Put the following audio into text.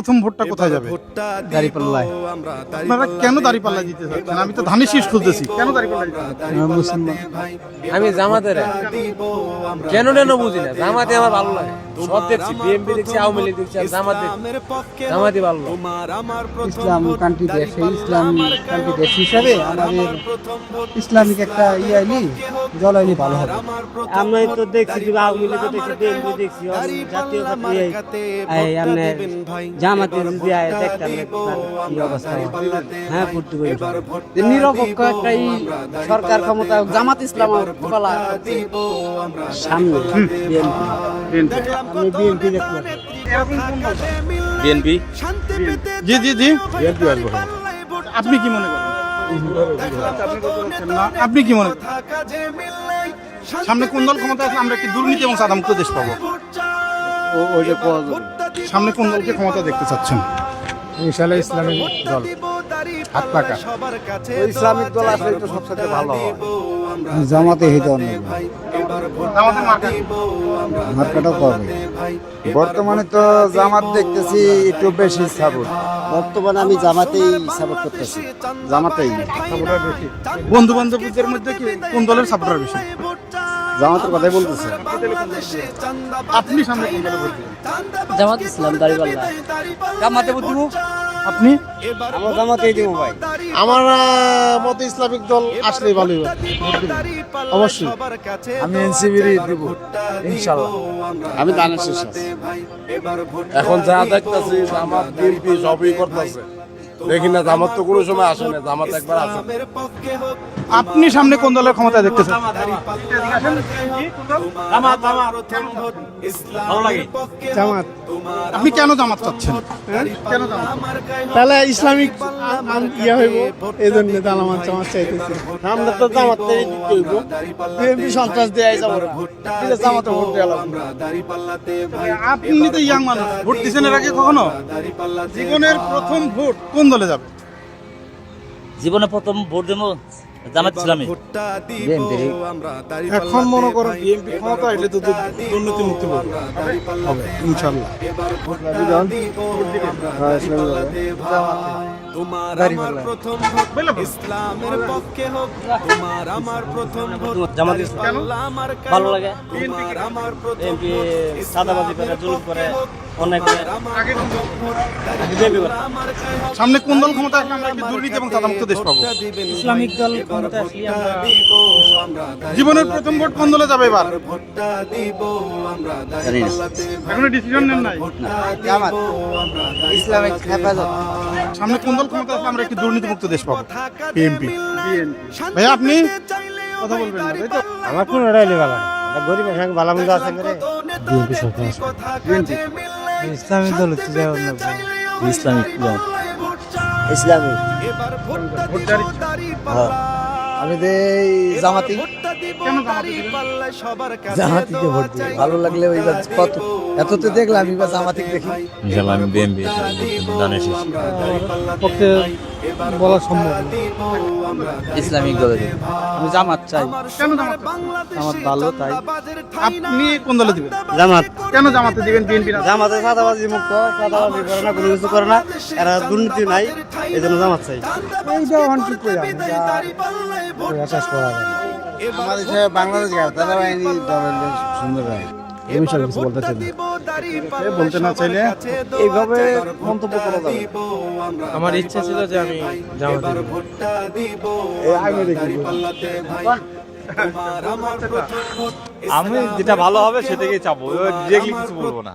প্রথম ভোটটা কোথায় যাবে? দাঁড়িপাল্লায়। আপনারা কেন দাঁড়িপাল্লা দিতে চাচ্ছেন? আমি তো ধানের শীষ খুঁজতেছি, কেন দাঁড়িপাল্লা দিতে চাচ্ছেন? মুসলমান। আমি জামাতের কেন কেন বুঝি না, জামাতে আমার ভালো লাগে। সব দেখছি, বিএনপি দেখছি, আওয়ামী লীগ দেখছি, আর জামাত দেখছি, জামাতই ভালো লাগে। ইসলাম কান্ট্রি দেশ, সেই ইসলাম কান্ট্রি দেশ হিসাবে আমাদের ইসলামিক একটা আইলি জল আইলি ভালো হবে। আমরা তো দেখছি আওয়ামী লীগ দেখছি, বিএনপি দেখছি, জাতীয় পার্টি জামাতের যদি দেখতাম কি অবস্থা। হ্যাঁ, ভর্তি করে নিরপেক্ষ একটা সরকার ক্ষমতা জামাত ইসলাম সামনে আমি বিএনপি দেখলাম। বিএনপি জি জি জি, বিএনপি আসবো। আপনি কি মনে করেন? না, আপনি কি মনে করেন সামনে কোন দল ক্ষমতা আসলে আমরা কি দুর্নীতি এবং সাদামুক্ত দেশ পাবো? সামনে কোন দলকে ক্ষমতা দেখতে চাচ্ছেন? ইনশাআল্লাহ ইসলামিক দল হাত পাকা। ইসলামিক দল আসলে তো সবচেয়ে ভালো হয়। জামাতে হিত আমাদের মার্কা মার্কাটাও পাবে। বর্তমানে তো জামাত দেখতেছি একটু বেশি সাপোর্ট। বর্তমানে আমি জামাতেই সাপোর্ট করতেছি। জামাতেই বন্ধু বান্ধবদের মধ্যে কি কোন দলের সাপোর্টার বেশি? জামাতের কথাই বলতেছে। আপনি সামনে কোন দলে ভোট দিবেন? জামাত ইসলাম দাঁড়িপাল্লা। জামাতে ভোট দিব। আপনি? আমরা জামাতেই দিব ভাই। আমার মতে ইসলামিক দল আসলেই ভালো হবে। অবশ্যই আমি এনসিবির দিব ইনশাআল্লাহ। আমি দানের শেষ আছি। এখন যা দেখতেছি জামাত বিএনপি সবই করতেছে, দেখি না জামাত তো কোনো সময় আসে না, জামাত একবার আসে। আপনি সামনে কোন দলের ক্ষমতা দেখতে চান? ভালো লাগে। জামাত। আপনি কেন জামাত চাচ্ছেন? কেন জামাত? তাহলে ইসলামিক হইব, এই জন্য জামাত চাইতেছি। আমরা তো জামাতেই দিতে হইব। বিএনপি সন্ত্রাস দেয় যাবো, জামাতে ভোট দেওয়া লাগবে। আপনি তো ইয়াং মানুষ, ভোট দিচ্ছেন এর আগে কখনো? জীবনের প্রথম ভোট কোন দলে যাবে? জীবনে প্রথম ভোট দেবো জামাত ইসলামী। এখন মনে করো বিএনপি ক্ষমতা এলে তো দুর্নীতি মুক্ত হবে ইনশাল্লাহ। জামাত ইসলাম ভালো লাগে। বিএনপি সাদাবাজি করে, জুলুম করে, অনেক করে। বিএনপি করে। সামনে কোন দল ক্ষমতা আসলে আমরা কি দুর্নীতি এবং সাদামুক্ত দেশ পাবো? ইসলামিক দল ক্ষমতা আসলে আমরা জীবনের প্রথম ভোট কোন দলে যাবে এবার? জানি না। এখনো ডিসিশন নেন নাই? জামাত ইসলামিক হেফাজত। সামনে কোন দল ক্ষমতা আসলে আমরা একটি দুর্নীতিমুক্ত দেশ পাবো? বিএনপি। ভাইয়া আপনি কথা বলবেন না, তাই তো? আমার কোন রাইলে ভালো গরিবের সঙ্গে ভালো মন্দ আছে করে বিএনপি সরকার ইসলামিক দল হচ্ছে ইসলামিক দল। ইসলামিক। আমি জামাতি। কেন জামাতে দিবেন? জামাতিকে ভোট দিই, ভালো লাগলে ওইবার কত এত তো দেখলাম, এবার জামাতিক দেখি। ইনশাআল্লাহ আমি বিএনপি দানের শেষ। পক্ষে বলা সম্ভব না। ইসলামিক দলে দিব। আমি জামাত চাই। কেন জামাতে? জামাত ভালো তাই। আপনি কোন দলে দিবেন? জামাত। কেন জামাতে দিবেন বিএনপি না? জামাতে সাদাবাজি মুক্ত, সাদাবাজি করে না, কোনো কিছু করে না, এরা দুর্নীতি নাই, এই জন্য জামাত চাই। এইটা ওখান ঠিক করে আমি শেষ করা যাবে না। আমাদের দেশে বাংলাদেশ তারা বাহিনী দলের সুন্দর হয়। এই বিষয়ে কিছু বলতে চাই না। বলতে না চাইলে এইভাবে মন্তব্য করা যাবে। আমার ইচ্ছা ছিল যে আমি জামাতে দিব। আমি যেটা ভালো হবে সেটাকেই চাবো, ডিরেক্টলি কিছু বলবো না।